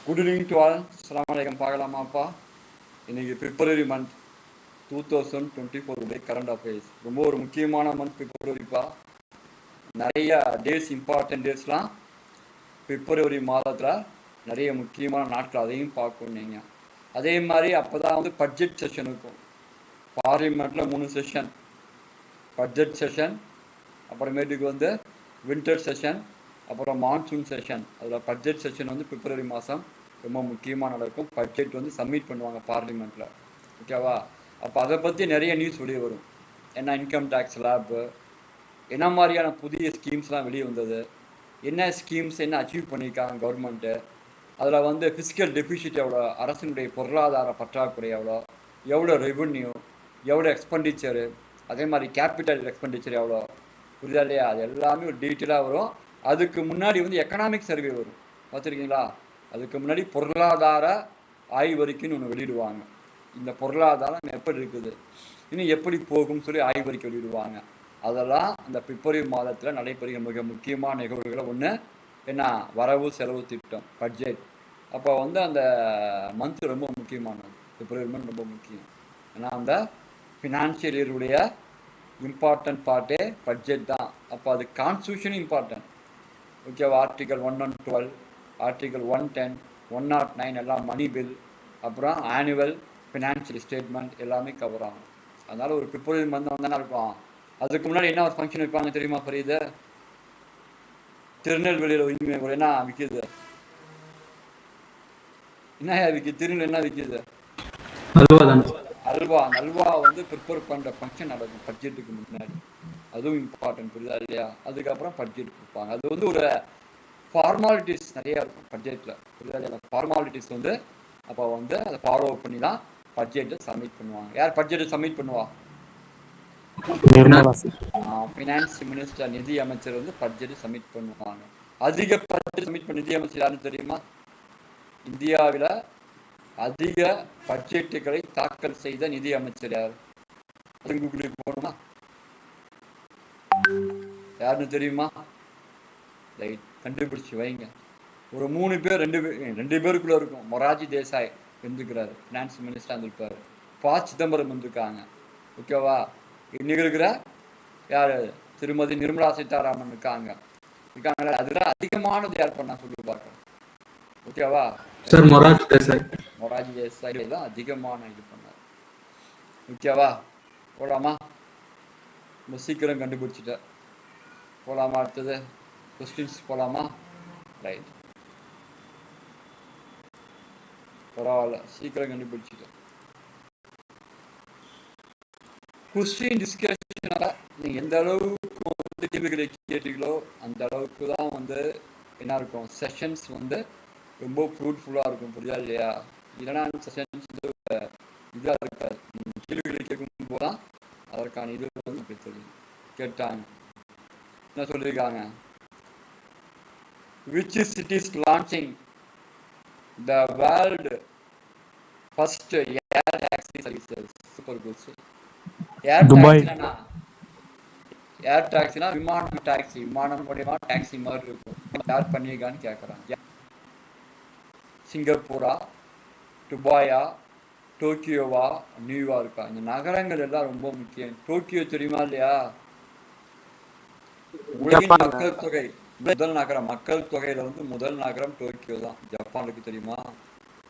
Good evening to all. அஸ்ஸலாமு அலைக்கும். பார்க்கலாமாப்பா? இன்னைக்கு பிப்ரவரி மந்த் 2024 கரண்ட் அஃபேர்ஸ். ரொம்ப ஒரு முக்கியமான மந்த் பிப்ரவரிப்பா. நிறைய டேஸ், இம்பார்ட்டன்ட் டேஸ்லாம் பிப்ரவரி மாதத்தில் நிறைய முக்கியமான நாட்கள், அதையும் பார்க்கணும் நீங்கள். அதே மாதிரி அப்போ தான் வந்து பட்ஜெட் செஷன் இருக்கும். பார்லிமெண்ட்டில் 3 செஷன், பட்ஜெட் செஷன், அப்புறமேட்டுக்கு வந்து வின்டர் செஷன், அப்புறம் மான்சூன் செஷன். அதில் பட்ஜெட் செஷன் வந்து பிப்ரவரி மாதம் ரொம்ப முக்கியமாக நடக்கும். பட்ஜெட் வந்து சப்மிட் பண்ணுவாங்க பார்லிமெண்ட்டில். ஓகேவா? அப்போ அதை பற்றி நிறைய நியூஸ் வெளியே வரும். என்ன இன்கம் டேக்ஸ் லேபு, என்ன மாதிரியான புதிய ஸ்கீம்ஸ்லாம் வெளியே வந்தது, என்ன ஸ்கீம்ஸ் என்ன அச்சீவ் பண்ணியிருக்காங்க கவர்மெண்ட்டு, அதில் வந்து ஃபிஸ்கல் டெபிசிட் எவ்வளோ, அரசினுடைய பொருளாதார பற்றாக்குறை எவ்வளோ ரெவென்யூ, எவ்வளோ எக்ஸ்பெண்டிச்சரு, அதே மாதிரி கேபிட்டல் எக்ஸ்பெண்டிச்சர் எவ்வளோ, புரியுதா இல்லையா? அது எல்லாமே ஒரு டீட்டெயிலாக வரும். அதுக்கு முன்னாடி வந்து எக்கனாமிக் சர்வே வரும், பார்த்துருக்கீங்களா? அதுக்கு முன்னாடி பொருளாதார ஆய்வறிக்கைன்னு ஒன்று வெளியிடுவாங்க. இந்த பொருளாதாரம் எப்படி இருக்குது, இன்னும் எப்படி போகும்னு சொல்லி ஆய்வறிக்கை வெளியிடுவாங்க. அதெல்லாம் அந்த பிப்ரவரி மாதத்தில் நடைபெறுகிற மிக முக்கியமான நிகழ்வுகளை ஒன்று என்ன, வரவு செலவு திட்டம், பட்ஜெட். அப்போ வந்து அந்த மந்த் ரொம்ப முக்கியமானது. பிப்ரவரி மந்த் ரொம்ப முக்கியம். ஏன்னா அந்த ஃபினான்ஷியல் இயருடைய இம்பார்ட்டன்ட் பார்ட்டே பட்ஜெட் தான். அப்போ அது கான்ஸ்டியூஷனும் இம்பார்ட்டன்ட். ஓகேவா? ஆர்டிகல் 112, ஆர்டிகல் 110, 109 எல்லாம் மணி பில், அப்புறம் ஆனுவல் ஃபினான்ஷியல் ஸ்டேட்மெண்ட் எல்லாமே கவர் ஆகும். அதனால ஒரு பிப்ரவரி மந்த் வந்தானே இருக்கும். அதுக்கு முன்னாடி என்ன ஒரு ஃபங்க்ஷன் வைப்பாங்க தெரியுமா? புரியுது? திருநெல்வேலியில் ஒரு என்ன விற்கிது, என்ன விற்கிது திருநெல், என்ன விற்கிது? அல்வா. அந்த அல்வா வந்து ப்ரிப்பேர் பண்ணுற ஃபங்க்ஷன் நடக்கும் பட்ஜெட்டுக்கு முன்னாடி. அதுவும் இம்பார்ட்டன்ட், புரியுதா இல்லையா? அதுக்கப்புறம் பட்ஜெட் கொடுப்பாங்க. அது வந்து ஒரு ஃபார்மாலிட்டிஸ் நிறைய இருக்கும் பட்ஜெட்டில், புரியுதா இல்லையா? ஃபார்மாலிட்டிஸ் வந்து அப்போ வந்து அதை ஃபாலோ பண்ணி தான் பட்ஜெட்டை சப்மிட் பண்ணுவாங்க. யார் பட்ஜெட்டை சப்மிட் பண்ணுவா? ஃபினான்ஸ் மினிஸ்டர், நிதி அமைச்சர் வந்து பட்ஜெட்டை சப்மிட் பண்ணுவாங்க. அதிக பட்ஜெட் சப்மிட் பண்ண நிதி அமைச்சர் யாருன்னு தெரியுமா? இந்தியாவில் அதிக பட்ஜெட்டுகளை தாக்கல் செய்த நிதி அமைச்சர் யார்? கூகுளுக்கு போகணுமா? யாருன்னு தெரியுமா? ரைட், கண்டுபிடிச்சு வைங்க. ஒரு 3 பேர், 2 பேருக்குள்ள இருக்கும். மொராஜி தேசாய் இருந்துக்கிறாரு, ஃபினான்ஸ் மினிஸ்டர் இருந்திருப்பாரு. ப. சிதம்பரம் இருந்திருக்காங்க. ஓகேவா? இன்னைக்கு இருக்கிற யாரு? திருமதி நிர்மலா சீதாராமன் இருக்காங்க. அதுல அதிகமானது யார் பண்ணா சொல்லி பார்க்கலாம். ஓகேவா? மொராஜி தேசாய் தான் அதிகமான இது பண்ணார். ஓகேவா? போலாமா? ரொம்ப சீக்கிரம் கண்டுபிடிச்சிட்ட. போலாமா? அடுத்தது கொஸ்டின்ஸ் போலாமா? ரைட், பரவாயில்ல, சீக்கிரம் கண்டுபிடிச்சிட்டேன். கொஸ்டின் டிஸ்கஷனால நீங்க எந்த அளவுக்கு வந்து கேள்விகளை கேட்டீங்களோ அந்த அளவுக்கு தான் வந்து என்ன இருக்கும், செஷன்ஸ் வந்து ரொம்ப ஃப்ரூட்ஃபுல்லா இருக்கும். புரியுதா இல்லையா? இல்லைன்னா செஷன்ஸ் இதா இருக்காது. கேள்விகளை கேட்கும் போதுதான் அதற்கான இது வந்து தெரியும். கேட்டாங்க, என்ன சொல்லியிருக்காங்க? Which city is launching the world first air taxi services? Super good. Air taxi, ஏர் டாக்ஸினா விமானம் டாக்ஸி, விமானம் மூலியமா டாக்ஸி மாதிரி இருக்கும். யார் பண்ணியிருக்கான்னு கேட்குறாங்க. சிங்கப்பூரா, துபாயா, டோக்கியோவா, நியூயார்க்கா? இந்த நகரங்கள் எல்லாம் ரொம்ப முக்கியம். டோக்கியோ தெரியுமா இல்லையா? உலகின் மக்கள் தொகை முதல் நகரம், மக்கள் தொகையில வந்து முதல் நகரம் டோக்கியோ தான். ஜப்பானுக்கு தெரியுமா?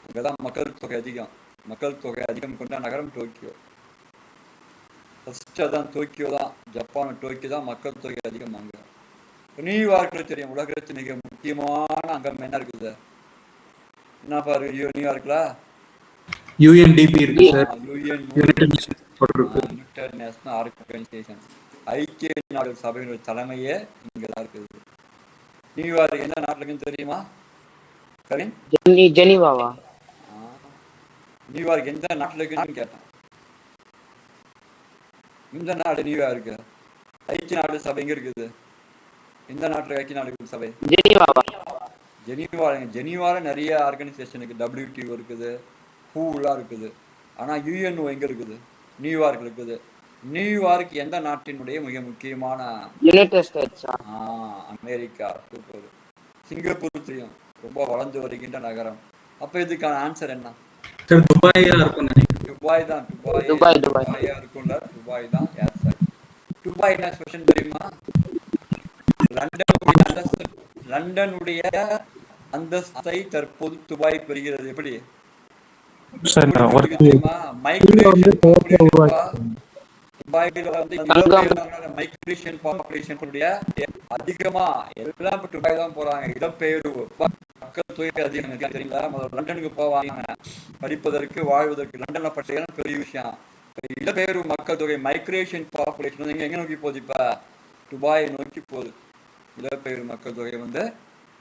அங்கதான் மக்கள் தொகை அதிகம். மக்கள் தொகை அதிகம் கொண்ட நகரம் டோக்கியோ. ஃபர்ஸ்ட் அதான் டோக்கியோ தான். ஜப்பான் டோக்கியோ தான் மக்கள் தொகை அதிகம். அங்க நியூயார்க்ல தெரியும், உலகத்தில் மிக முக்கியமான அங்கம் என்ன இருக்குது? என்ன பாரு, நியூயார்க்ல UNDP இருக்கு சார். யுனைடெட் நேஷனல் ஆர்கனைசேஷன், ஐக்கிய நாடுகள் சபையினுடைய தலைமையே இங்கதான் இருக்குது. நியூயார்க் எந்த நாட்டுல இருக்குன்னு தெரியுமா? ஜெனீவாவா? நியூயார்க் எந்த நாட்டுல இருக்குன்னு கேட்டேன். இந்த நாடு நியூயார்க். ஐக்கிய நாடு சபை எங்க இருக்குது? எந்த நாட்டுல ஐக்கிய நாடுகள் சபை? ஜெனீவால நிறைய ஆர்கனைசேஷன் இருக்கு. WTO இருக்குது, ஹூலாம் இருக்குது. ஆனா UNO எங்க இருக்குது? நியூயார்க் இருக்குது. நியூயார்க் எந்த நாட்டினுடைய மிக முக்கியமான? United states. America. Super. Singapore தெரியும், ரொம்ப வளர்ந்து வருகின்ற நகரம். அப்ப இதுக்கான ஆன்சர் என்ன? துபாயா இருக்கும் நினைக்கிறேன். துபாய் தான். துபாயா இருக்கும்ல, துபாய் தான். Yes sir. துபாய் என்ன ஸ்பெஷல் தெரியுமா? லண்டனுடைய அந்தஸ்தை தற்போது துபாய் பெறுகிறது. எப்படி தெரியுமா? மைக்ரேஷன் பாப்புலேஷன் அதிகமா எல்லாம் துபாய் தான் போறாங்க. இடம்பெயர்வு மக்கள் தொகை அதிகம் தெரியுங்களா? லண்டனுக்கு போவாங்க படிப்பதற்கு, வாழ்வதற்கு. லண்டன்ல படிச்சது பெரிய விஷயம். இடம்பெயர்வு மக்கள் தொகை மைக்ரேஷன் பாப்புலேஷன் எங்க நோக்கி போகுது? இப்ப துபாயை நோக்கி போகுது. இடம்பெயர்வு மக்கள் தொகை வந்து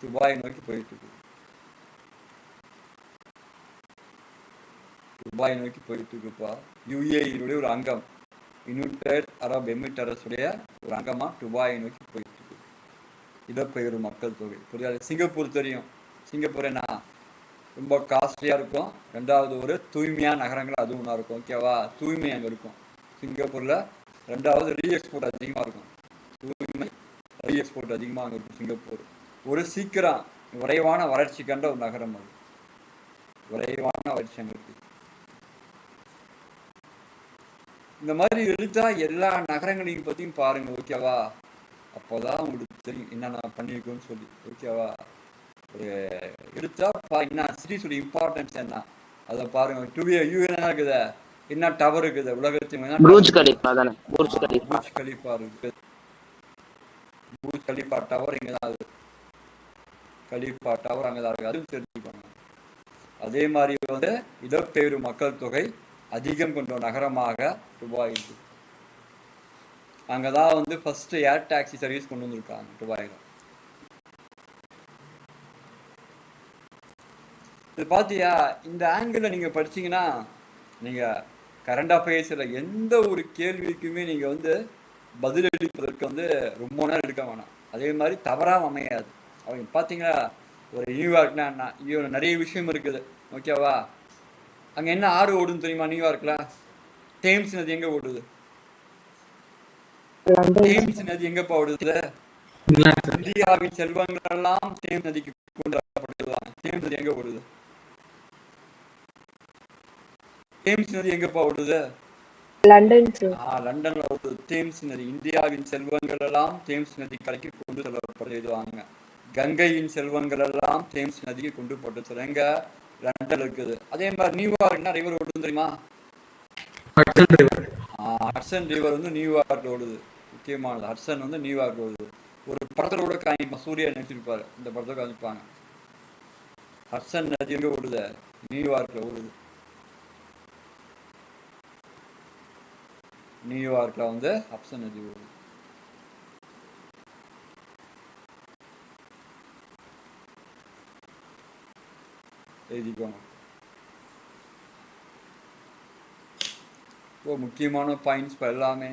துபாயை நோக்கி போயிட்டு இருக்கு. துபாய் நோக்கி போயிட்டு இருக்குப்பா. யுஏஇனுடைய ஒரு அங்கம், யுனைடெட் அரப் எமிரேட்ஸ் உடைய ஒரு அங்கமா துபாயை நோக்கி போயிட்டு இருக்கு இடம்பெயர்வு மக்கள் தொகை. புரியாது? சிங்கப்பூர் தெரியும். சிங்கப்பூர் என்ன ரொம்ப காஸ்ட்லியா இருக்கும். ரெண்டாவது ஒரு தூய்மையான நகரங்கள் அதுவும் ஒன்றா இருக்கும். ஓகேவா? தூய்மை அங்கே இருக்கும் சிங்கப்பூர்ல. ரெண்டாவது ரீஎக்ஸ்போர்ட் அதிகமா இருக்கும். தூய்மை, ரீஎக்ஸ்போர்ட் அதிகமாக அங்கே இருக்கும் சிங்கப்பூர். ஒரு சீக்கிரம் விரைவான வளர்ச்சி கண்ட ஒரு நகரம் அது. விரைவான வளர்ச்சி அங்கே இருக்கு. இந்த மாதிரி எடுத்தா எல்லா நகரங்களையும் பத்தியும் பாருங்க. ஓகேவா? அப்போதான் உங்களுக்கு தெரியும் என்னென்ன பண்ணிருக்கோன்னு சொல்லி. ஓகேவா? ஒரு எடுத்தா என்ன சிட்டிஸோட இம்பார்ட்டன்ஸ் என்ன அதை பாருங்க. என்ன இருக்குது, என்ன டவர் இருக்குது உலகத்தின் புர்ஜ் கலிஃபா இருக்கு. புர்ஜ் கலிஃபா டவர் இங்கதான் இருக்கு. கலிஃபா டவர் அங்கதான் இருக்கு. அதுவும் தெரிஞ்சுக்கோங்க. அதே மாதிரி வந்து இடம்பெயர்வு மக்கள் தொகை அதிகம் கொண்ட நகரமாக துபாய் இருக்கு. அங்கதான் வந்து ஃபர்ஸ்ட் ஏர் டாக்ஸி சர்வீஸ் கொண்டு வந்திருக்காங்க துபாயில. இது பாத்தியா? இந்த ஆங்கிள் நீங்க படிச்சீங்கன்னா நீங்க கரண்ட் அஃபேர்ஸ்ல எந்த ஒரு கேள்விக்குமே நீங்க வந்து பதிலளிப்பதற்கு வந்து ரொம்ப நேரம் எடுக்க வேணாம். அதே மாதிரி தவறாம அமையாது. அவங்க பாத்தீங்களா, ஒரு நியூயார்க்னா என்ன, நிறைய விஷயம் இருக்குது. ஓகேவா? அங்க என்ன ஆறு ஓடுன்னு தெரியுமா? நியூயார்க்ல தேம்ஸ் நதி எங்க ஓடுது? தேம்ஸ் நதி எங்கப்பா ஓடுது? இந்தியாவின் செல்வங்கள் எல்லாம் தேம்ஸ் நதிக்கு கொண்டு வரப்படுதான். தேம்ஸ் நதி எங்க ஓடுது? தேம்ஸ் நதி எங்கப்பா ஓடுது? லண்டன்ல ஓடுது தேம்ஸ் நதி. இந்தியாவின் செல்வங்கள் எல்லாம் தேம்ஸ் நதி கரைக்கு கொண்டு செல்லப்படுவாங்க. கங்கையின் செல்வங்கள் எல்லாம் தேம்ஸ் நதிக்கு கொண்டு போட்டு சொல்லுங்க. லண்டன் இருக்குது. அதே மாதிரி நியூயார்க்னா ரிவர் ஓடுது தெரியுமா? ஹட்சன் ரிவர் வந்து நியூயார்க்ல ஓடுது. முக்கியமானது. ஹட்சன் வந்து நியூயார்க்ல ஓடுது. ஒரு படத்தோட காமிப்பா, சூர்யா நினைச்சிருப்பாரு, இந்த படத்தை காமிப்பாங்க. ஹட்சன் நதி எங்க ஓடுது? நியூயார்க்ல ஓடுது. நியூயார்க்ல வந்து ஹட்சன் நதி ஓடுது. எழுதிக்கோங்க. முக்கியமான பாயிண்ட்ஸ் எல்லாமே.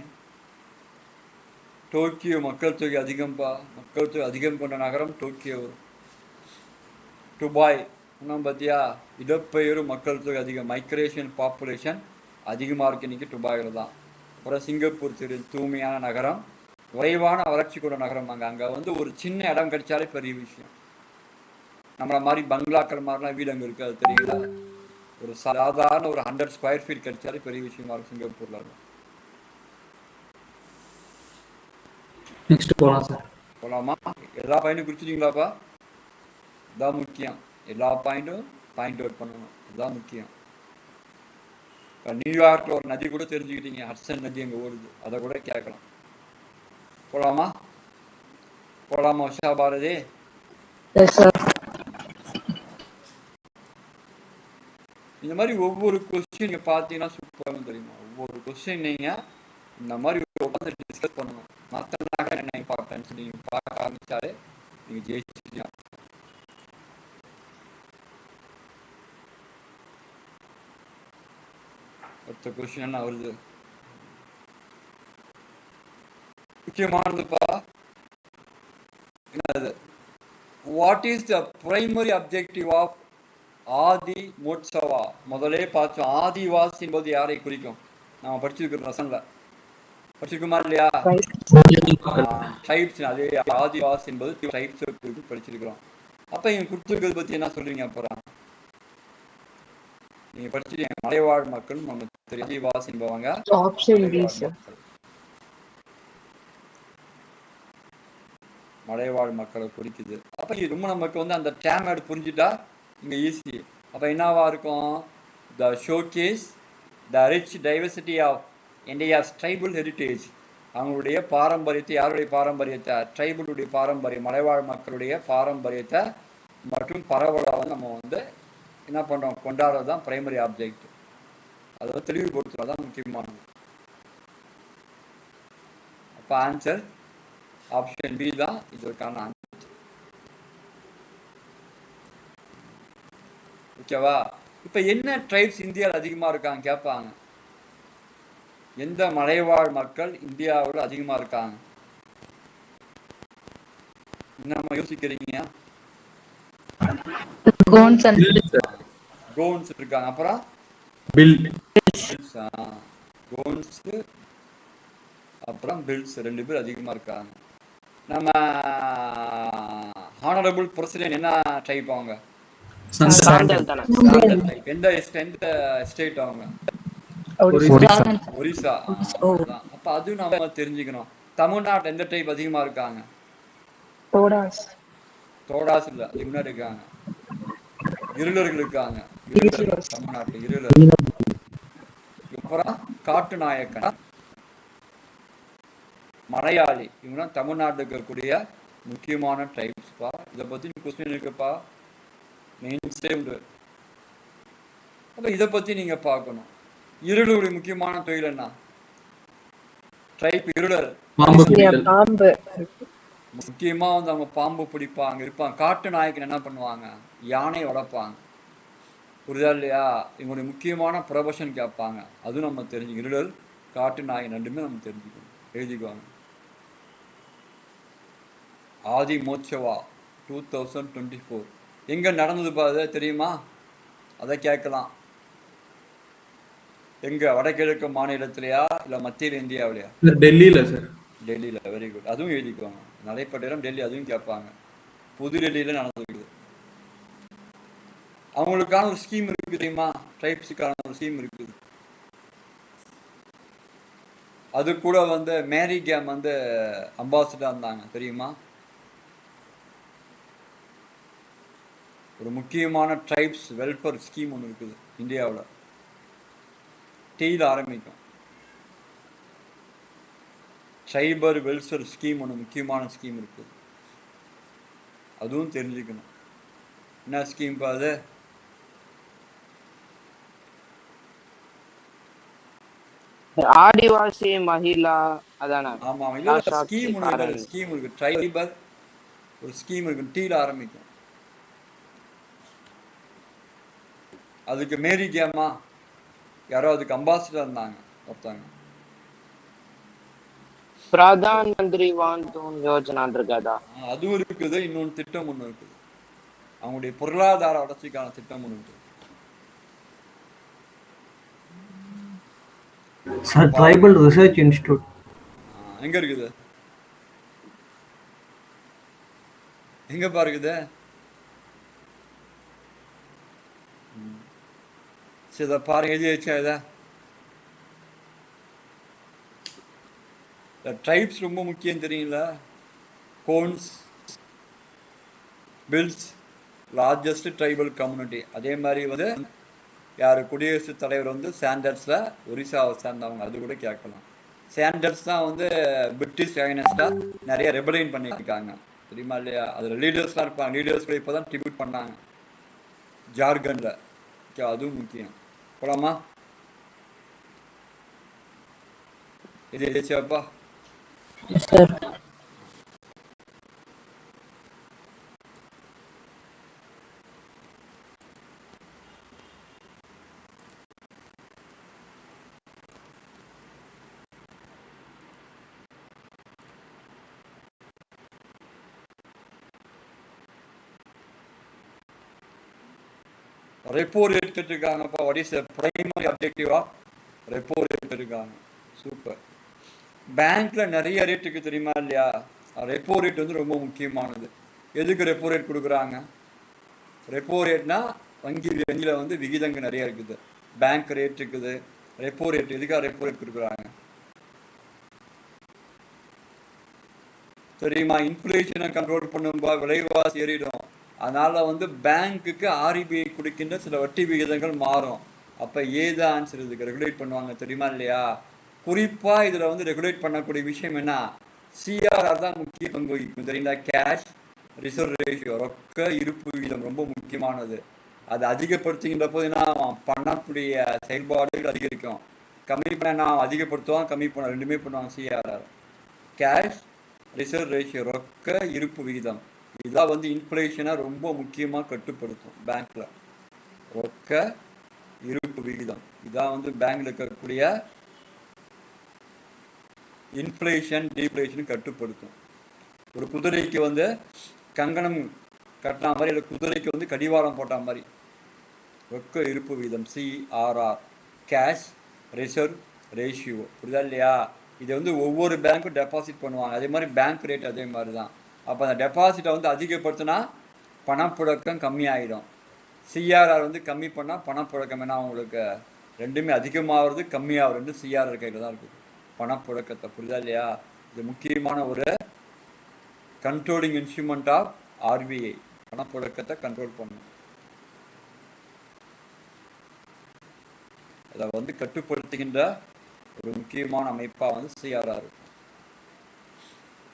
டோக்கியோ மக்கள் தொகை அதிகம்பா. மக்கள் தொகை அதிகம் கொண்ட நகரம் டோக்கியோ. துபாய் இன்னும் பார்த்தியா, இடப்பெயர்வு மக்கள் தொகை அதிகம், மைக்ரேஷன் பாப்புலேஷன் அதிகமாக இருக்கு இன்னைக்கு துபாயில தான். அப்புறம் சிங்கப்பூர் தூய்மையான நகரம், விரைவான வளர்ச்சி கொண்ட நகரம். அங்கே வந்து ஒரு சின்ன இடம் கிடைச்சாலே பெரிய விஷயம். நம்மள மாதிரி பங்களாக்கள் மாதிரிலாம் வீடு அங்கே இருக்கு, அது தெரியல. ஒரு சாதாரண ஒரு 100 ஸ்கொயர் ஃபீட் கிடைச்சாலே பெரிய விஷயமா இருக்கும் சிங்கப்பூர்ல. நெக்ஸ்ட் போலாம் சார். போலாமா? எல்லா பாயிண்டும் குறிச்சிட்டீங்களாப்பா? இதான் முக்கியம். எல்லா பாயிண்டும் பாயிண்ட் அவுட் பண்ணணும், இதுதான் முக்கியம். நியூயார்க்ல ஒரு நதி கூட தெரிஞ்சுக்கிட்டீங்க, ஹட்சன் நதி அங்கே ஓடுது, அதை கூட கேட்கலாம். போலாமா? போலாமா உஷா பாரதி? இந்த மாதிரி ஒவ்வொரு கொஸ்டின் நீங்க பாத்தீங்கன்னா சூப்பராக தெரியுமா? ஒவ்வொரு கொஸ்டின் நீங்க இந்த மாதிரி உட்காந்து டிஸ்கஸ் பண்ணணும். மற்ற நகரம் என்ன இம்பார்ட்டன்ஸ் நீங்க பார்க்க ஆரம்பிச்சாலே நீங்க ஜெயிச்சிட்டீங்க. அடுத்த கொஸ்டின் என்ன வருது? முக்கியமானதுப்பா. என்னது? What is the primary objective of Aadi மோட்சவா? முதலே பார்த்தோம். ஆதிவாசி என்பது யாரை குறிக்கும்? நாம படிச்சிருக்கிறோம், ரசன்ல படிச்சிருக்கோமா இல்லையா? ட்ரைப்ஸ். அதே ஆதிவாசி என்பது ட்ரைப்ஸ் படிச்சிருக்கிறோம். அப்ப இங்க குர்த்துக்கள் பத்தி என்ன சொல்றீங்க? அப்புறம் நீங்க படிச்சிருக்கீங்க மலைவாழ் மக்கள் நமக்கு தெரியும் ஆதிவாசி என்பவங்க ஆப்ஷன் பி மலைவாழ் சார். மக்கள். மலைவாழ் மக்களை குறிக்குது. அப்ப இது ரொம்ப நமக்கு வந்து அந்த டேம் புரிஞ்சுட்டா இங்க ஈஸி. அப்ப என்னவா இருக்கும்? The showcase the rich diversity of India's tribal heritage. அவங்களுடைய பாரம்பரியத்தை, யாருடைய பாரம்பரியத்தை? ட்ரைபலுடைய பாரம்பரியம், மலைவாழ் மக்களுடைய பாரம்பரியத்தை மற்றும் பரவலை வந்து நம்ம வந்து என்ன பண்றோம்? கொண்டாடுறது தான் பிரைமரி ஆப்ஜெக்ட். அதை தெளிவுபடுத்துறது தான் முக்கியமானது. அப்ப ஆன்சர் ஆப்ஷன் பி தான் இதற்கான ஆன்சர். ஓகேவா? இப்ப என்ன ட்ரைப்ஸ் இந்தியாவில் அதிகமா இருக்காங்க கேட்பாங்க. எந்த மலைவாழ் மக்கள் இந்தியாவில் அதிகமா இருக்காங்க? என்ன யோசிக்கிறீங்க? கோன்ஸ் அண்ட் கோன்ஸ் இருக்காங்க. அப்புறம் கோன்ஸ் அப்புறம் பில்ஸ் 2 பேர் அதிகமா இருக்காங்க. நம்ம ஹானரபிள் பிரசிடென்ட் என்ன ட்ரைப் அவங்க? சாண்டல் தானே. சாண்டல் ட்ரைப். எந்த ஸ்டேட் அவங்க? ஒரிசா. அப்ப அது நம்ம தெரிஞ்சுக்கணும். தமிழ்நாட்டில் எந்த டைப் அதிகமா இருக்காங்க? தோடாஸ் இல்ல, அதுக்கு முன்னாடி இருக்காங்க இருளர்கள் இருக்காங்க. தமிழ்நாட்டில் இருளர். அப்புறம் காட்டு நாயக்கன், மலையாளி, இவங்க தமிழ்நாட்டில் இருக்கக்கூடிய முக்கியமான ட்ரைப்ஸ்பா. இதை பத்தி கொஸ்டின் இருக்குப்பா, மெயின்ஸே உண்டு. அப்ப இதை பத்தி நீங்க பார்க்கணும். இருளுடைய முக்கியமான தொழில் என்ன? ட்ரைப் இருளர் பாம்பு. முக்கியமா வந்து அவங்க பாம்பு பிடிப்பாங்க இருப்பாங்க. காட்டு நாயக்கன் என்ன பண்ணுவாங்க? யானை வளர்ப்பாங்க. புரியுதா இல்லையா? இவங்களுடைய முக்கியமான ப்ரொஃபஷன் கேட்பாங்க. அதுவும் நம்ம தெரிஞ்சு இருளர் காட்டு நாயகன் 2மே நம்ம தெரிஞ்சுக்கணும். எழுதிக்குவாங்க. ஆதி மோட்சவா 2024 எங்க நடந்தது பாது தெரியுமா? அதை கேட்கலாம். எங்க? வடகிழக்கு மாநிலத்திலயா இல்ல மத்திய இந்தியாவிலயா? டெல்லியில சார். டெல்லியில. Very good. அதுவும் எழுதிக்குவாங்க. நடைபெற்ற இடம் டெல்லி, அதுவும் கேட்பாங்க. புது டெல்லியில நடந்துருக்குது. அவங்களுக்கான ஒரு ஸ்கீம் இருக்கு தெரியுமா? ட்ரைப்ஸுக்கான ஒரு ஸ்கீம் இருக்குது. அது கூட வந்து மேரி கேம் வந்து அம்பாசிடர் இருந்தாங்க தெரியுமா? ஒரு முக்கியமான ட்ரைப்ஸ் வெல்ஃபேர் ஸ்கீம் ஒன்று இருக்குது இந்தியாவில். டீல ஆரம்பிக்கும். ட்ரைபர் வெல்ஃபேர் ஸ்கீம் ஒன்று முக்கியமான ஸ்கீம் இருக்குது. அதுவும் தெரிஞ்சுக்கணும். என்ன ஸ்கீம் பாது? ஆதிவாசி மகிழா அதானே? ஆமா, இல்ல ஸ்கீம் ஒன்று, ஸ்கீம் இருக்கு. ட்ரைபர் ஒரு ஸ்கீம் இருக்கு, டீல ஆரம்பிக்கும். அதுக்கு மேரி கேமா யாரோ அதுக்கு அம்பாசிடர் இருந்தாங்க ஒருத்தாங்க. பிரதான் மந்திரி வான்தூன் யோஜனா இருக்காதா? அதுவும் இருக்குது. இன்னொன்று திட்டம் ஒன்று இருக்குது. அவங்களுடைய பொருளாதார வளர்ச்சிக்கான திட்டம் ஒன்று இருக்குது. ட்ரைபல் ரிசர்ச் இன்ஸ்டிடியூட் எங்க இருக்குது? எங்க பாருக்குது? சரி, இதை பாருங்க, எழுதி வச்சா இதை. ட்ரைப்ஸ் ரொம்ப முக்கியம் தெரியுங்களா? Gonds, Bhils, largest tribal community. அதே மாதிரி வந்து யாரு? குடியரசுத் தலைவர் வந்து சாண்டர்ஸ்ல ஒரிசாவை சேர்ந்தவங்க. அது கூட கேட்கலாம். சாண்டர்ஸ் தான் வந்து பிரிட்டிஷ் அகைன்ஸ்டா நிறைய ரெபலைன் பண்ணியிருக்காங்க தெரியுமா இல்லையா? அதுல லீடர்ஸ்லாம் இருப்பாங்க. லீடர்ஸ் கூட இப்போதான் ட்ரிபியூட் பண்ணாங்க ஜார்க்கண்ட்ல. அதுவும் முக்கியம். போலாமா? இது எதாச்சும் ரெப்போ ரேட் கேட்டிருக்காங்கப்பா. What is primary objective of repo rate இருக்காங்க. சூப்பர். பேங்க்ல நிறைய ரேட் இருக்கு தெரியுமா இல்லையா? ரெப்போ ரேட் வந்து ரொம்ப முக்கியமானது. எதுக்கு ரெப்போ ரேட் கொடுக்குறாங்க? ரெப்போ ரேட்னா வங்கியில வந்து விகிதங்கள் நிறைய இருக்குது. பேங்க் ரேட் இருக்குது, ரெப்போ ரேட். எதுக்காக ரெப்போ ரேட் கொடுக்குறாங்க தெரியுமா? இன்ஃப்ளேஷனை கண்ட்ரோல் பண்ணும்பா, விலைவாசி ஏறிடும். அதனால வந்து பேங்க்குக்கு ஆர்பிஐ கொடுக்கின்ற சில வட்டி விகிதங்கள் மாறும். அப்ப ஏது ஆன்சர் இதுக்கு ரெகுலேட் பண்ணுவாங்க தெரியுமா இல்லையா? குறிப்பா இதுல வந்து ரெகுலேட் பண்ணக்கூடிய விஷயம் என்ன? சிஆர்ஆர் தான் முக்கிய பங்கு வகிக்கும் தெரியுங்களா? கேஷ் ரிசர்வ் ரேஷியோ, ரொக்க இருப்பு விகிதம் ரொம்ப முக்கியமானது. அது அதிகப்படுத்துகின்ற போது என்ன பணத்துடைய செயல்பாடுகள் அதிகரிக்கும். கம்மி பண்ண அதிகப்படுத்துவாங்க, கம்மி பண்ண ரெண்டுமே பண்ணுவாங்க சிஆர்ஆர். கேஷ் ரிசர்வ் ரேஷியோ, ரொக்க இருப்பு விகிதம், இதான் வந்து இன்ஃப்ளேஷனை ரொம்ப முக்கியமா கட்டுப்படுத்தும் பேங்க்ல. ரொக்க இருப்பு விகிதம் இதான் வந்து பேங்க்ல இருக்கக்கூடிய இன்ஃப்ளேஷன் டீஃப்ளேஷன் கட்டுப்படுத்தும். ஒரு குதிரைக்கு வந்து கங்கணம் கட்டின மாதிரி, இல்லை குதிரைக்கு வந்து கடிவாளம் போட்ட மாதிரி. ரொக்க இருப்பு விகிதம் சிஆர்ஆர், கேஷ் ரிசர்வ் ரேஷியோ, புரியுதா இல்லையா? இதை வந்து ஒவ்வொரு பேங்க்கும் டெபாசிட் பண்ணுவாங்க. அதே மாதிரி பேங்க் ரேட் அதே மாதிரி தான். அப்போ அந்த டெபாசிட்டை வந்து அதிகப்படுத்தினா பணப்புழக்கம் கம்மியாயிடும். சிஆர்ஆர் வந்து கம்மி பண்ணால் பணப்புழக்கம் என்ன உங்களுக்கு ரெண்டுமே அதிகமாகிறது கம்மியாகிறது ரெண்டு சிஆர்ஆர் கையில் தான் இருக்குது. பணப்புழக்கத்தை, புரியுதா இல்லையா? இது முக்கியமான ஒரு கண்ட்ரோலிங் இன்ஸ்ட்ருமெண்ட் ஆஃப் ஆர்பிஐ. பணப்புழக்கத்தை கண்ட்ரோல் பண்ணும். அதை வந்து கட்டுப்படுத்துகின்ற ஒரு முக்கியமான அமைப்பா வந்து சிஆர்ஆர்.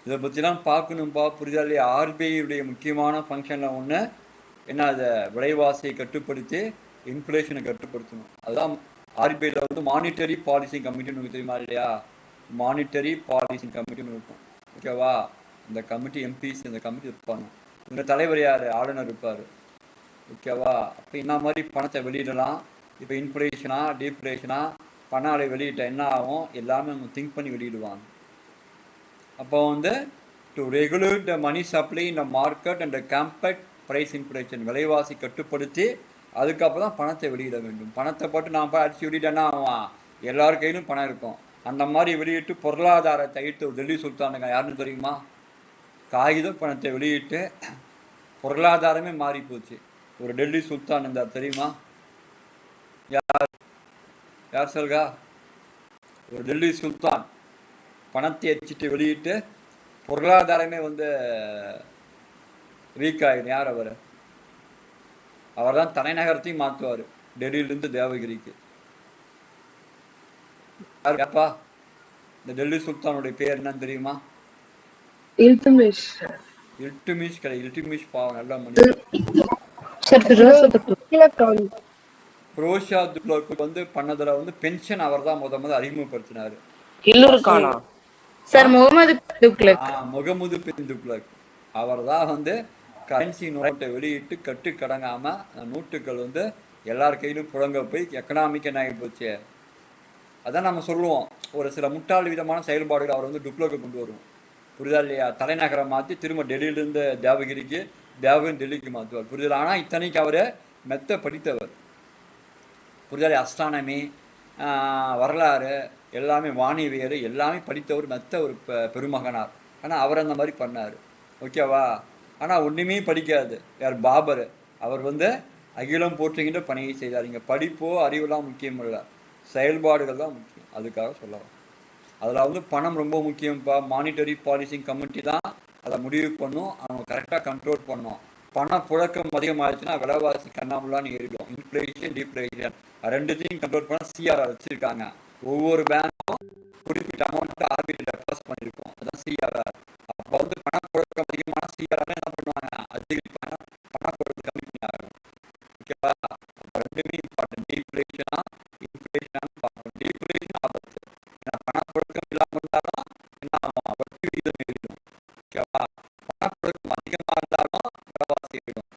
இதை பற்றிலாம் பார்க்கணும்பா, புரியுதா இல்லையா? ஆர்பிஐ முக்கியமான ஃபங்க்ஷன்ல ஒன்று என்ன? அதை விலைவாசியை கட்டுப்படுத்தி இன்ஃப்ளேஷனை கட்டுப்படுத்தணும். அதுதான் ஆர்பிஐல வந்து மானிட்டரி பாலிசி கமிட்டின்னு தெரியுமா இல்லையா? மானிட்டரி பாலிசி கமிட்டின்னு இருக்கும். ஓகேவா? இந்த கமிட்டி எம்பிஸ் இந்த கமிட்டி இருப்பாங்க. இந்த தலைவர் யார்? ஆளுநர் இருப்பார். ஓகேவா? அப்போ என்ன மாதிரி பணத்தை வெளியிடலாம், இப்போ இன்ஃப்ளேஷனா டீஃப்ளேஷனா, பண அலை வெளியிட்ட என்ன ஆகும், எல்லாமே அவங்க திங்க் பண்ணி வெளியிடுவாங்க. அப்போ வந்து to regulate the money supply in the market and compact price inflation, விலைவாசி கட்டுப்படுத்தி அதுக்கப்புறம் தான் பணத்தை வெளியிட வேண்டும். பணத்தை போட்டு நான் போய் அடிச்சு வெளியிட்டேன்னா ஆவான், எல்லார் கையிலும் பணம் இருக்கும். அந்த மாதிரி வெளியிட்டு பொருளாதாரத்தை ஈட்டு டெல்லி சுல்தானுங்க யாருன்னு தெரியுமா? காகித பணத்தை வெளியிட்டு பொருளாதாரமே மாறி போச்சு. ஒரு டெல்லி சுல்தான் இருந்தார் தெரியுமா? யார் சொல்கா? ஒரு டெல்லி சுல்தான் பணத்தை அடிச்சுட்டு வெளியிட்டு பொருளாதாரமே வந்து வீக் ஆகிடும். யார் அவர்? அவர் தான் தலைநகரத்தையும் மாற்றுவார், டெல்லியிலிருந்து தேவகிரிக்கு. யாருப்பா இந்த டெல்லி சுல்தானுடைய பேர் என்னன்னு தெரியுமா? இல்துமிஷ். இல்துமிஷ் கிடையாது. இல்துமிஷ் பாவம் நல்ல மனிதர். ஃபிரோஷா துக்ளக் வந்து பண்ணதுல வந்து பென்ஷன் அவர் தான் முதல் அறிமுகப்படுத்தினாரு. முகமது பின் துக்ளக் அவர் தான் வந்து கரன்சி நோட்டை வெளியிட்டு கட்டு கடங்காம நோட்டுகள் வந்து எல்லார் கையிலும் புழங்க போய் எக்கனாமிக் என்ன ஆகி போச்சு. அதான் நம்ம சொல்லுவோம், ஒரு சில முட்டாள் விதமான செயல்பாடுகள் அவர் வந்து துக்ளக்கு கொண்டு வருவோம். புரியுதா இல்லையா? தலைநகரம் மாற்றி திரும்ப டெல்லியிலிருந்து தேவகிரிக்கு, தேவகிரி டெல்லிக்கு மாற்றுவார். புரியுதா? ஆனால் இத்தனைக்கு அவர் மெத்த படித்தவர். புரியுதா? அஸ்ட்ரானமி, வரலாறு எல்லாமே, வானியவியல் எல்லாமே படித்தவர், மெத்த ஒரு பெருமகனார். ஆனால் அவர் அந்த மாதிரி பண்ணார். ஓகேவா? ஆனால் ஒன்றுமே படிக்காது யார்? பாபர். அவர் வந்து அகிலம் போற்றுகின்ற பணியை செய்தார். இங்கே படிப்போ அறிவுலாம் முக்கியம் இல்லை, செயல்பாடுகள் தான் முக்கியம். அதுக்காக சொல்லலாம். அதில் வந்து பணம் ரொம்ப முக்கியம்ப்பா. மானிட்டரி பாலிசி கமிட்டி தான் அதை முடிவு பண்ணும், அவங்க கரெக்டாக கண்ட்ரோல் பண்ணும். பண புழக்கம் அதிகமாகிடுச்சுன்னா விலைவாசி கண்ணாமலான்னு ஏறிடும். இன்ஃப்ளேஷன் டிஃப்ளேஷன் ரெண்டுத்தையும் கண்ட்ரோல் பண்ண சிஆர்ஆர் வச்சிருக்காங்க. ஒவ்வொரு பேங்க்கும் குறிப்பிட்ட அமௌண்ட் ஆர்பிஐ டெபாசிட் பண்ணியிருக்கோம், அதான் சிஆர்ஆர். அப்போ வந்து பணப்புழக்கம் அதிகமான சிஆர்ஆர் என்ன பண்ணுவாங்க? அதிகரிப்பாங்க, பணப்புழக்கம் கம்மி பண்ணி ஆகும். ஓகேவா? ரெண்டுமே இம்பார்ட்டன்ட். டீஃப்ளேஷனா இன்ஃப்ளேஷனா பார்க்கணும். டீஃப்ளேஷன் ஆபத்து, ஏன்னா பணப்புழக்கம் இல்லாமல் இருந்தாலும் என்ன ஆகும்? வட்டி விகிதம் ஏறிடும். ஓகேவா? பணப்புழக்கம் அதிகமாக இருந்தாலும் விலைவாசி ஏறிடும்.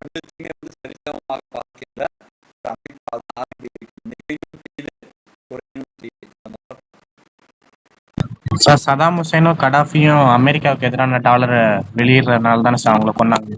ரெண்டுத்தையுமே வந்து சரிசமமாக பார்க்கின்ற அமைப்பாக ஆர்பிஐ சார் சதாம் ஹுசைனும் கடாஃபியும் அமெரிக்காவுக்கு எதிரான டாலரை வெளியிடுறதுனால தானே சார் அவங்களை கொண்டாங்க.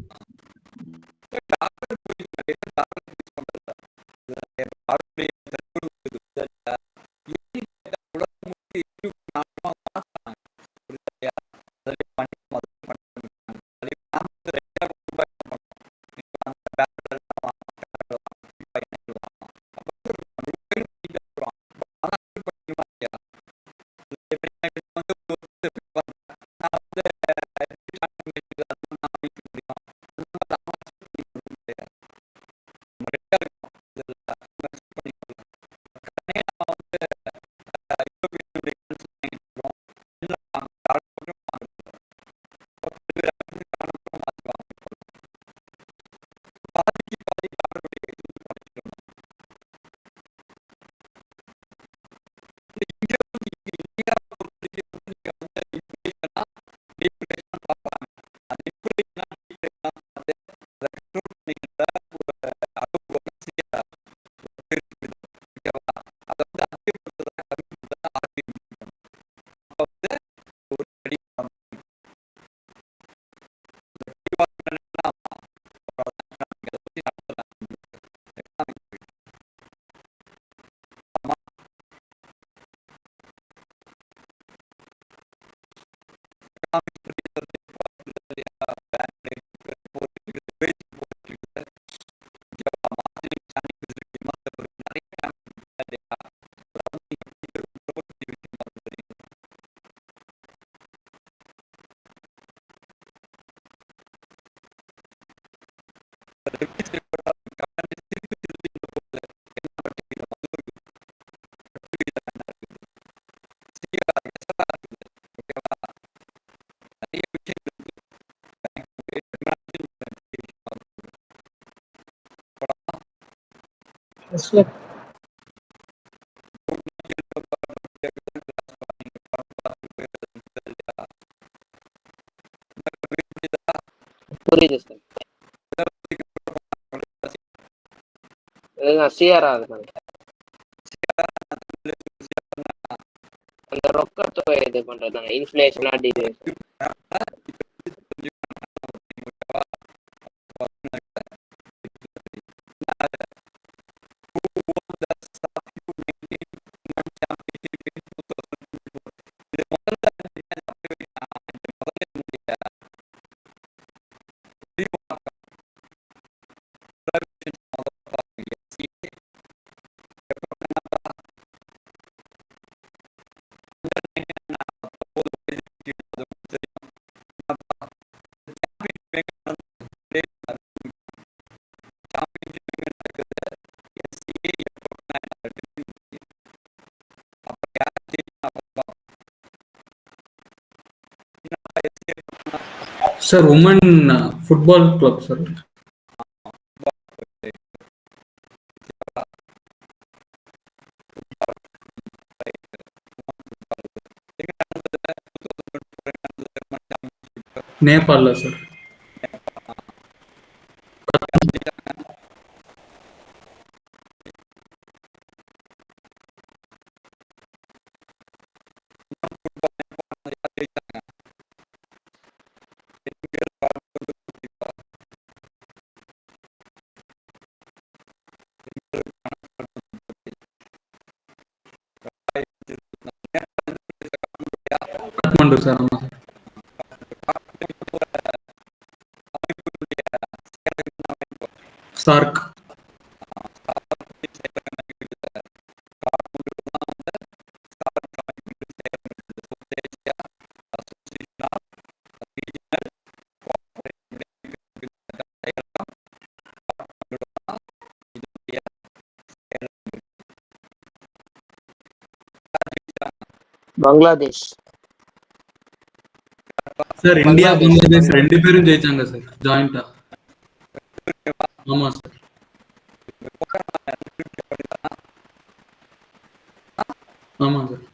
Yes, sir. புரியுது சார். சிஆர் ஆகுது. அந்த ரொக்க தொகை இது பண்றதுதாங்க, இன்ஃபிளேஷனா டிவேஷன். Sir woman football club sir. நேபாளில் சார். Kathmandu sir. ஆமாம் sir. SAARC. Bangladesh. Sir India Bangladesh 2 பேரும் ஜெயிச்சாங்க சார் ஜாயிண்டா. ஆமாம் சார். ஆமாம் சார்.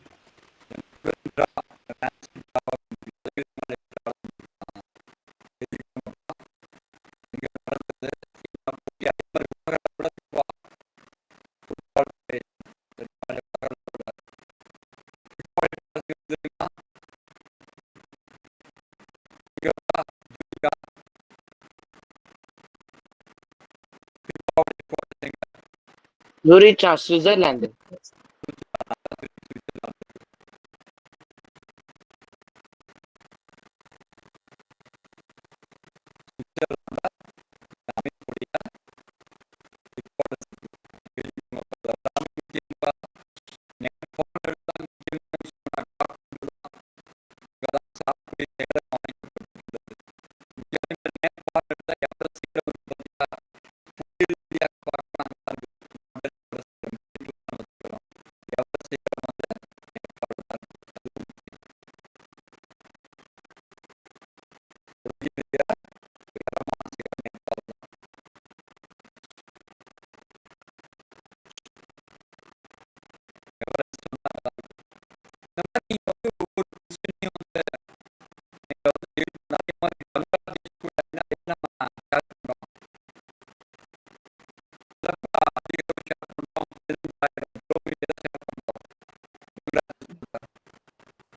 ஜூரிச்சா, Switzerland.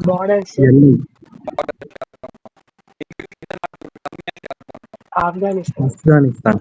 Borders. Afghanistan. Afghanistan.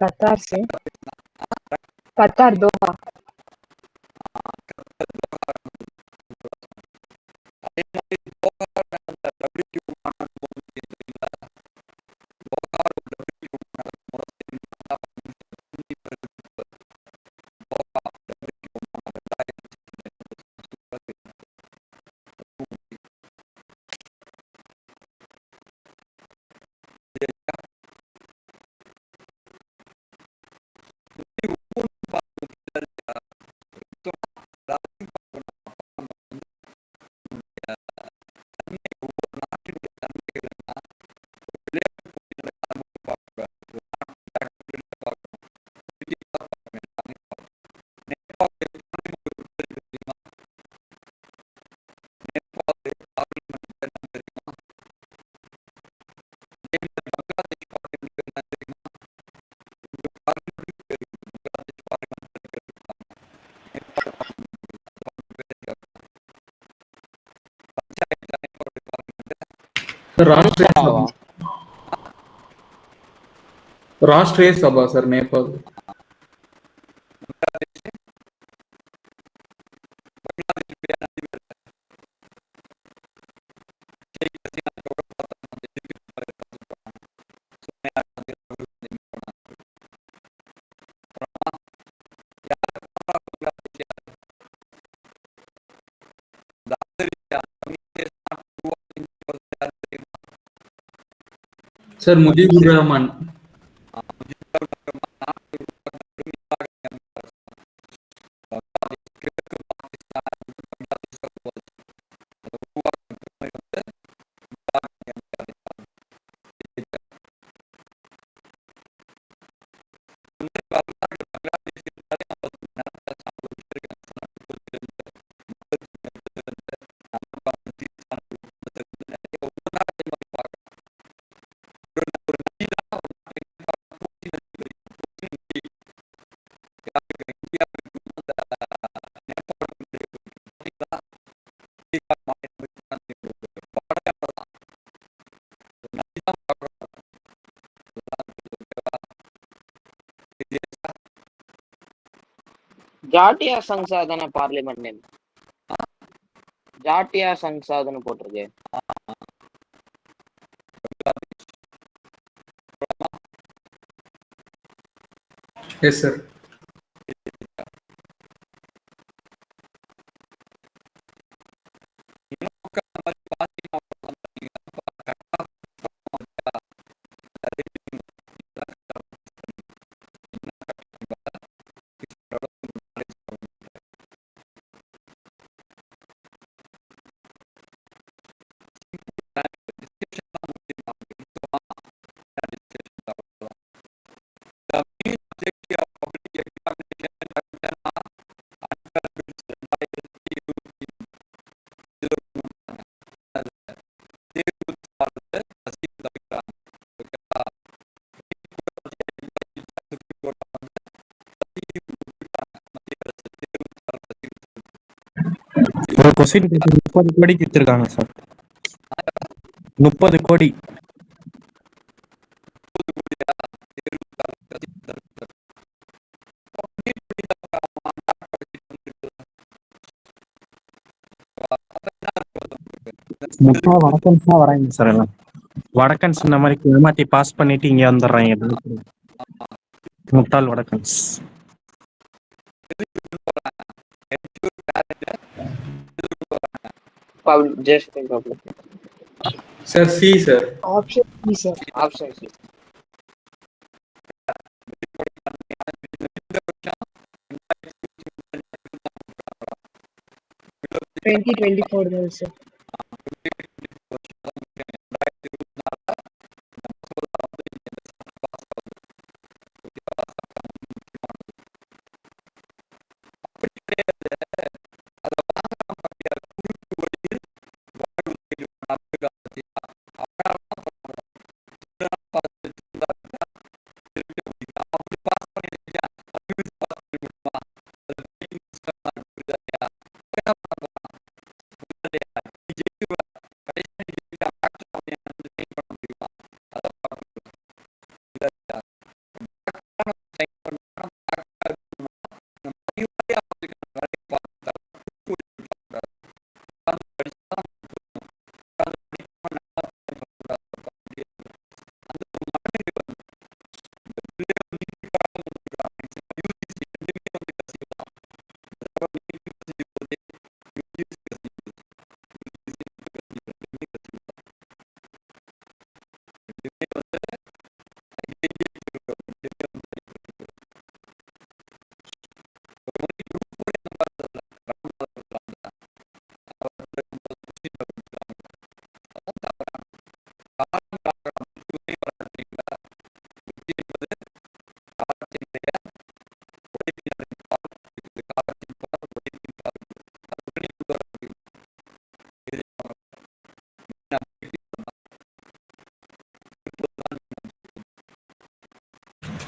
Qatar से कतार दोहा அதே மாதிரி தோஹா நடந்த WTO மாநாடு போகுது தெரியுங்களா? தோஹா WTO மாநாடு தோஹா WTO மாநாடு 2022 ஒவ்வொரு நாட்டினுடைய தன்மைகள் என்ன? விளையாட்டு போட்டிகளை பார்க்கணும், பார்க்கணும், எல்லாமே பார்க்கணும். நேபாள் எக்கானமி உங்களுக்கு தெரியுமா? நேபாள் பார்லிமெண்ட் என்ன தெரியுமா? அதே மாதிரி பங்களாதேஷ் பார்லிமெண்ட் என்ன தெரியுமா? உங்க பார்லிமெண்ட் தெரியும், பங்களாதேஷ் பார்லிமெண்ட் இருக்காங்க, நேபாள் பார்லிமெண்ட் பஞ்சாயத்து நேபாளுடைய பார்லிமெண்ட் राष्ट्रीय लोकसभा सभा राष्ट्रीय सभा सर नेपाल பங்களாதேஷ் பங்களாதேஷுடைய அதிபர் ஷேக் ஹசீனாவோட பிரதமர் எதிர்ப்பு சொல்றாங்க. சோனியா காந்தி அவர்கள் போனாங்க. அப்புறமா யார் பங்களாதேஷ் யார்? இந்த ஆதரிக்க கம்யூனிஸ்ட் நாட்டு உருவாக்கியவர் யார் தெரியுமா? सर मुजीबुर रहमान முஜிபுர் ரஹ்மான் நாட்டை உருவாக்கிய நிர்வாக பங்களாதேஷ் கிழக்கு பாகிஸ்தான் பங்களாதேஷ் உருவாச்சு. அதை உருவாக்கிய பெருமை வந்து வரலாறு பங்களாதேஷ் இருந்தாலே நம்ம நிலத்தை சார்ந்த வச்சிருக்கேன். நிறைய ஒவ்வொரு நாட்டையும் மாதிரி பார்க்கலாம். ஒரு நதி தான் ஒரு நாட்டை பூச்சி நதி வரைக்கும் பூச்சி நதி யாருக்கு இந்தியாவுக்கு அந்த நேபாளுடைய பார்த்தீங்களா? பீகார் மாநிலம் பாடையாளர் தான் ஒரு நதி தான் பார்க்கலாம். ஜாட்டியா சங்சாதன பார்லிமெண்ட் நேம் ஜாட்டியா சங்சாதன போட்டிருக்கு. यस सर ஒரு கொஸ்டின் 30 கோடிக்கு வித்திருக்காங்க சார். 30 கோடி. முட்டா வடக்கன்ஸ் தான் வராங்க சார். எல்லாம் வடக்கன்ஸ் இந்த மாதிரி ஏமாத்தி பாஸ் பண்ணிட்டு இங்க வந்துடுறாங்க. முட்டாள் வடக்கன்ஸ். Just public sir C sir option B sir option C. Twenty 24 में सर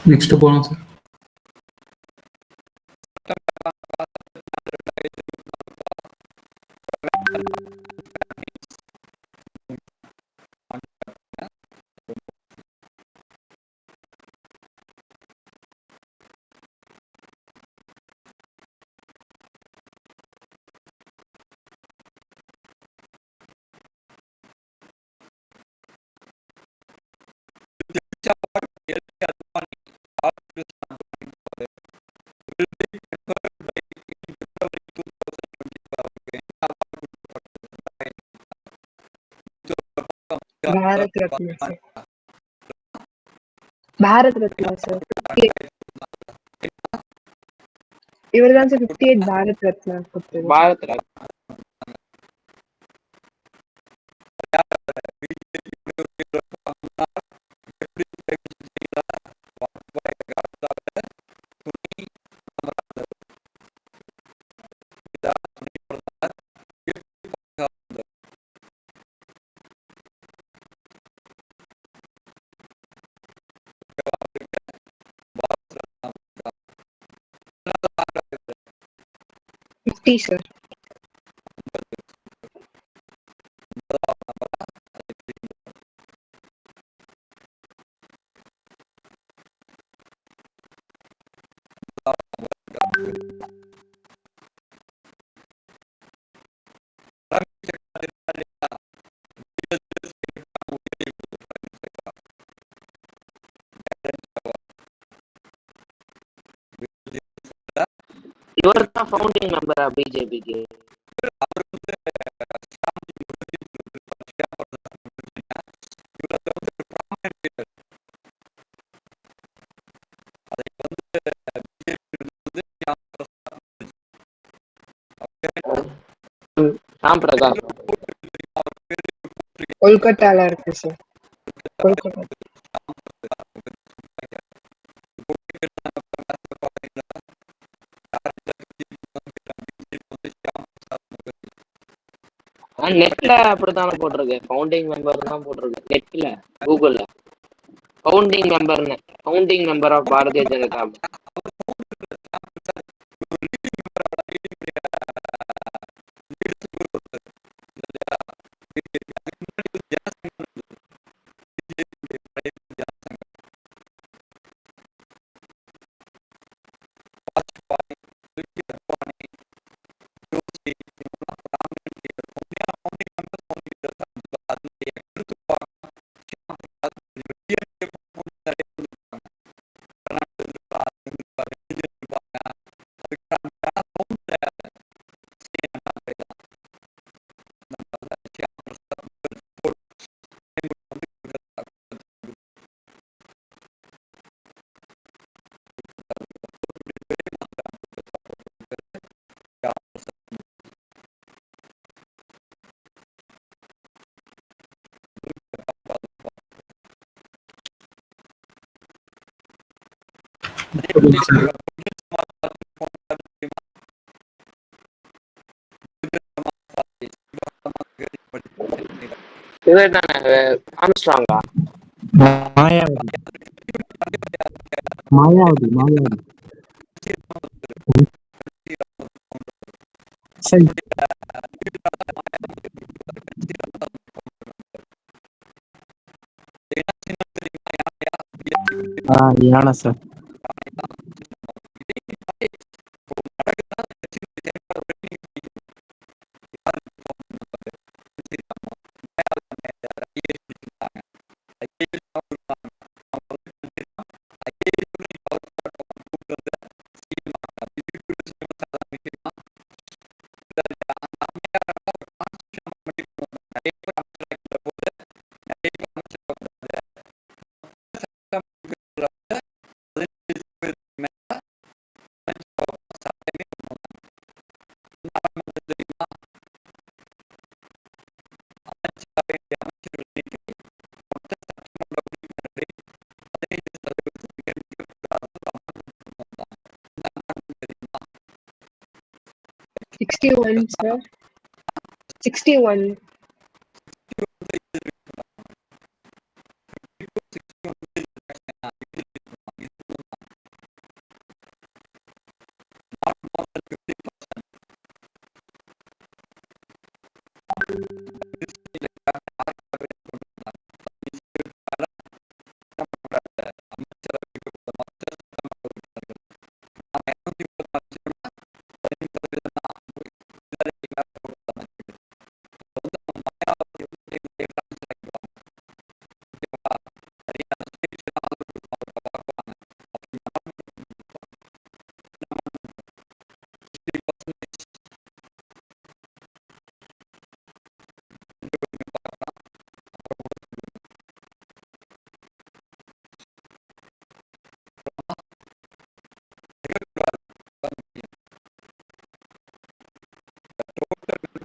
நெக்ஸ்ட் போலாம் sir. Bharat Ratna sir. Bharat Ratna sir. இவர் தான் சார் 58 பாரத் ரத்னா கொடுத்தது. பாரத் ரத்னா. சார். இவர் தான் ஃபவுண்டிங் மெம்பரா பிஜேபிக்கு? ராம் பிரகாஷ் கொல்கட்டால இருக்கு சார். கொல்கட்டா. நெட்ல அப்படித்தானே போட்டிருக்கு, ஃபவுண்டிங் மெம்பர் தான் போட்டிருக்கு நெட்ல, கூகுள்ல ஃபவுண்டிங் மெம்பர்னு, founding member of Bharatiya Janata. இவர் தானே ஆம்ஸ்ட்ராங்கா? மாயாவதி மாயாவதி மாயாவதி சரி. யானை சார். Sir. 61.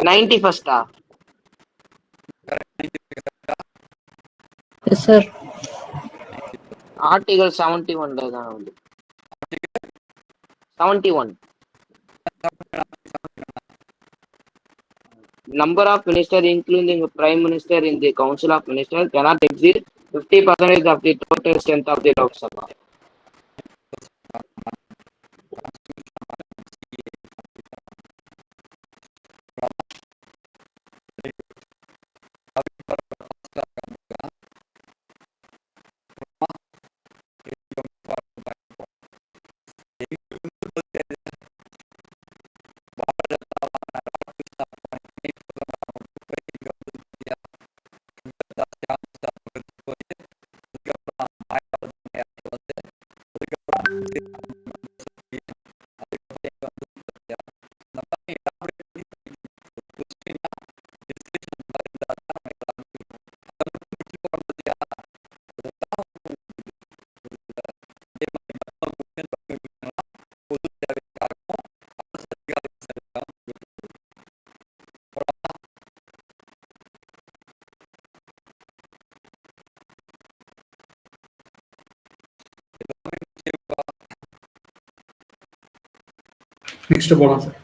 நைன்டி ஃபர்ஸ்டா? Yes, sir. ஆர்டிகல் 71 தான் வந்து 71. Number of ministers, including the Prime Minister in the Council of Ministers, cannot exceed 50% of the total strength of the Lok Sabha. Next போலாம் sir.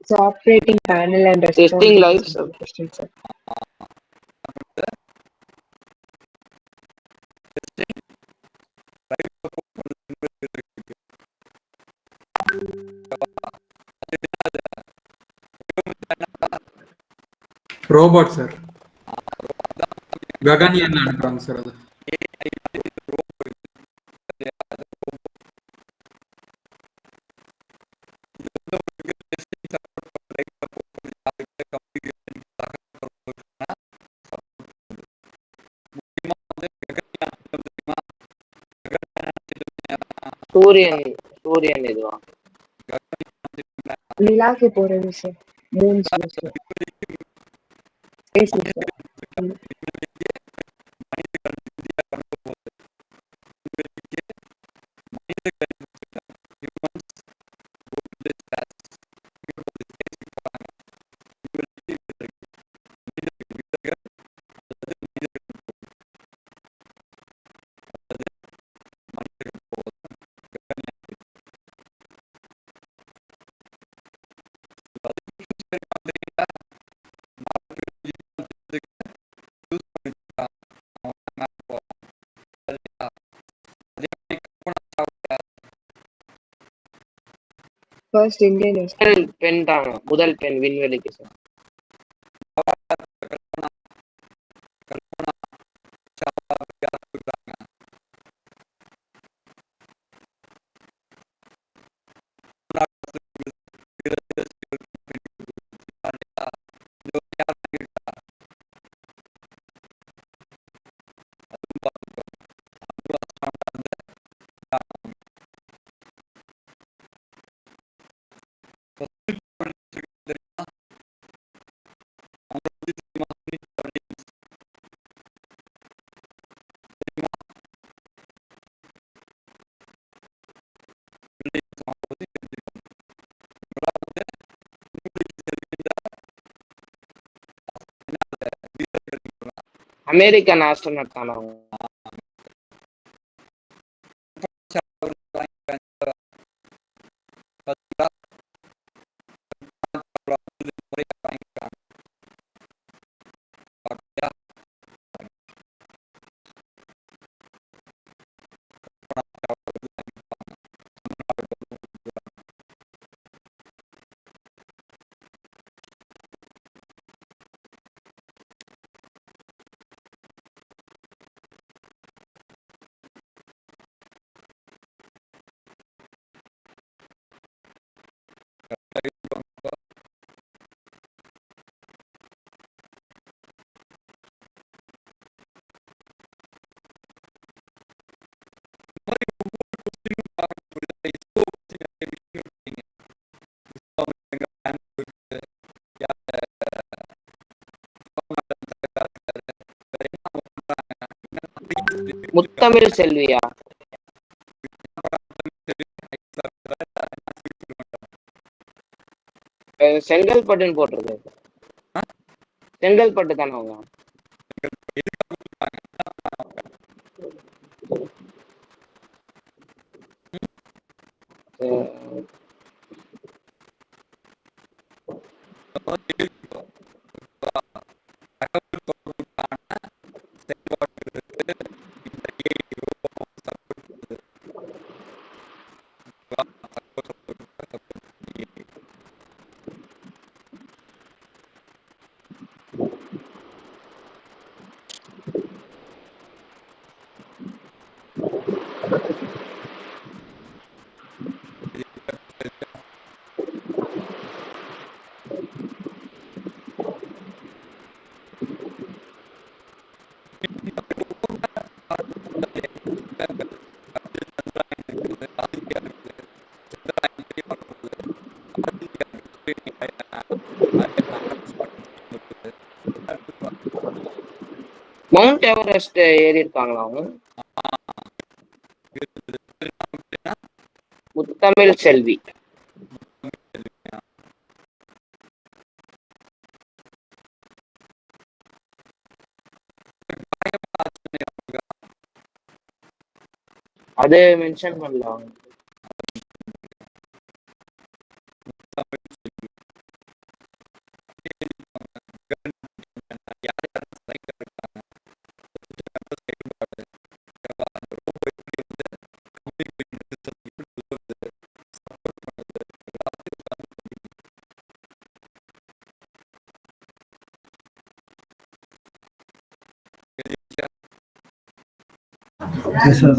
So operating panel and Testing live, sir. question, sir. Robot sir. Gaganyaan அனுப்புறாங்க sir. அது சூரியன் இதுவா? நிலாக்கு போறது sir. Moon space sir. First Indian is பெண் தான், முதல் பெண் விண்வெளிக்கு சார். அமெரிக்கன் ஆஸ்ட்ரோனட் தானே அவங்க. முத்தமிழ் செல்வியா? செங்கல்பட்டுன்னு போட்டிருக்கு. செங்கல்பட்டு தானே அவங்க. மவுண்ட் எவரெஸ்ட் ஏறி இருக்காங்களா அவங்க? முத்தமிழ் செல்வி. அது மென்ஷன் பண்ணல அவங்க. Yes, sir.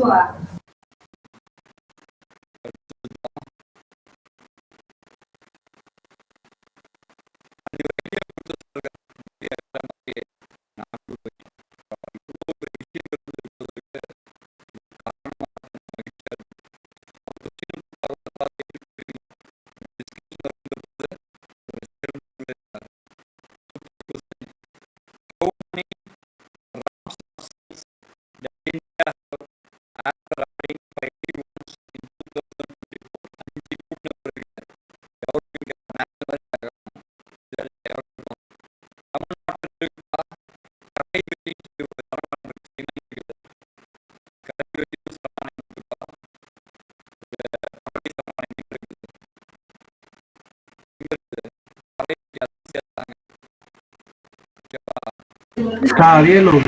Ariyalur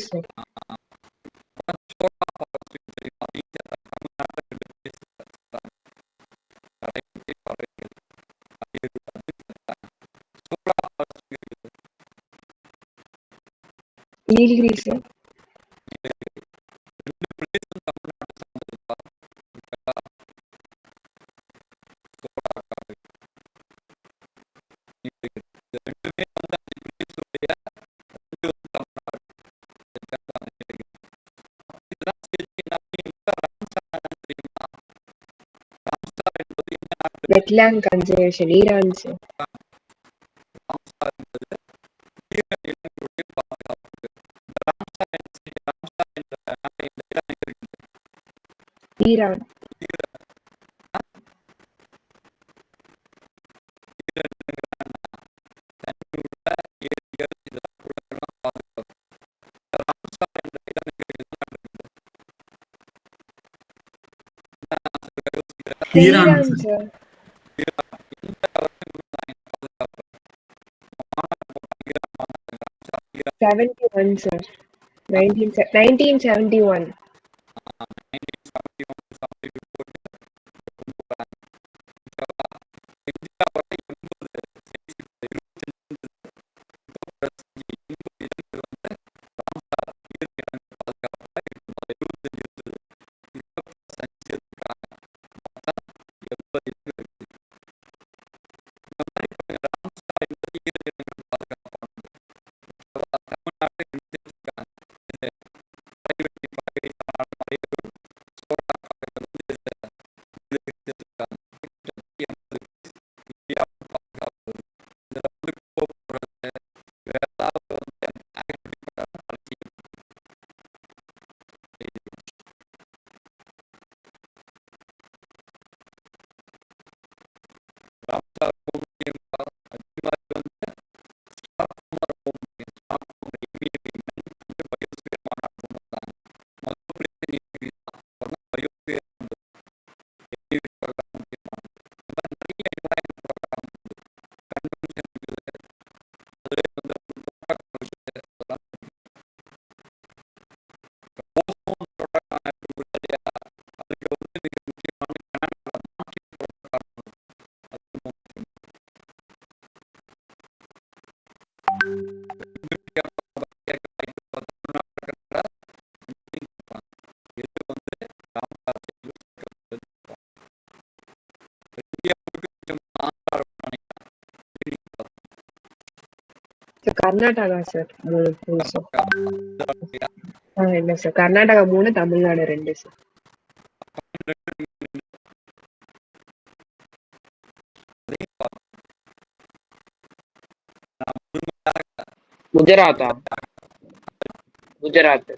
sir. Nilgiri sir. Wetland conservation, Iran sir. Iran. Iran Iran sir. Sir. Iran 71 sir. 1971. 'Karnataka' sir 3 புதுசா. இல்ல சார். கர்நாடகா 3, தமிழ்நாடு 2 சார். குஜராத்தா? குஜராத்.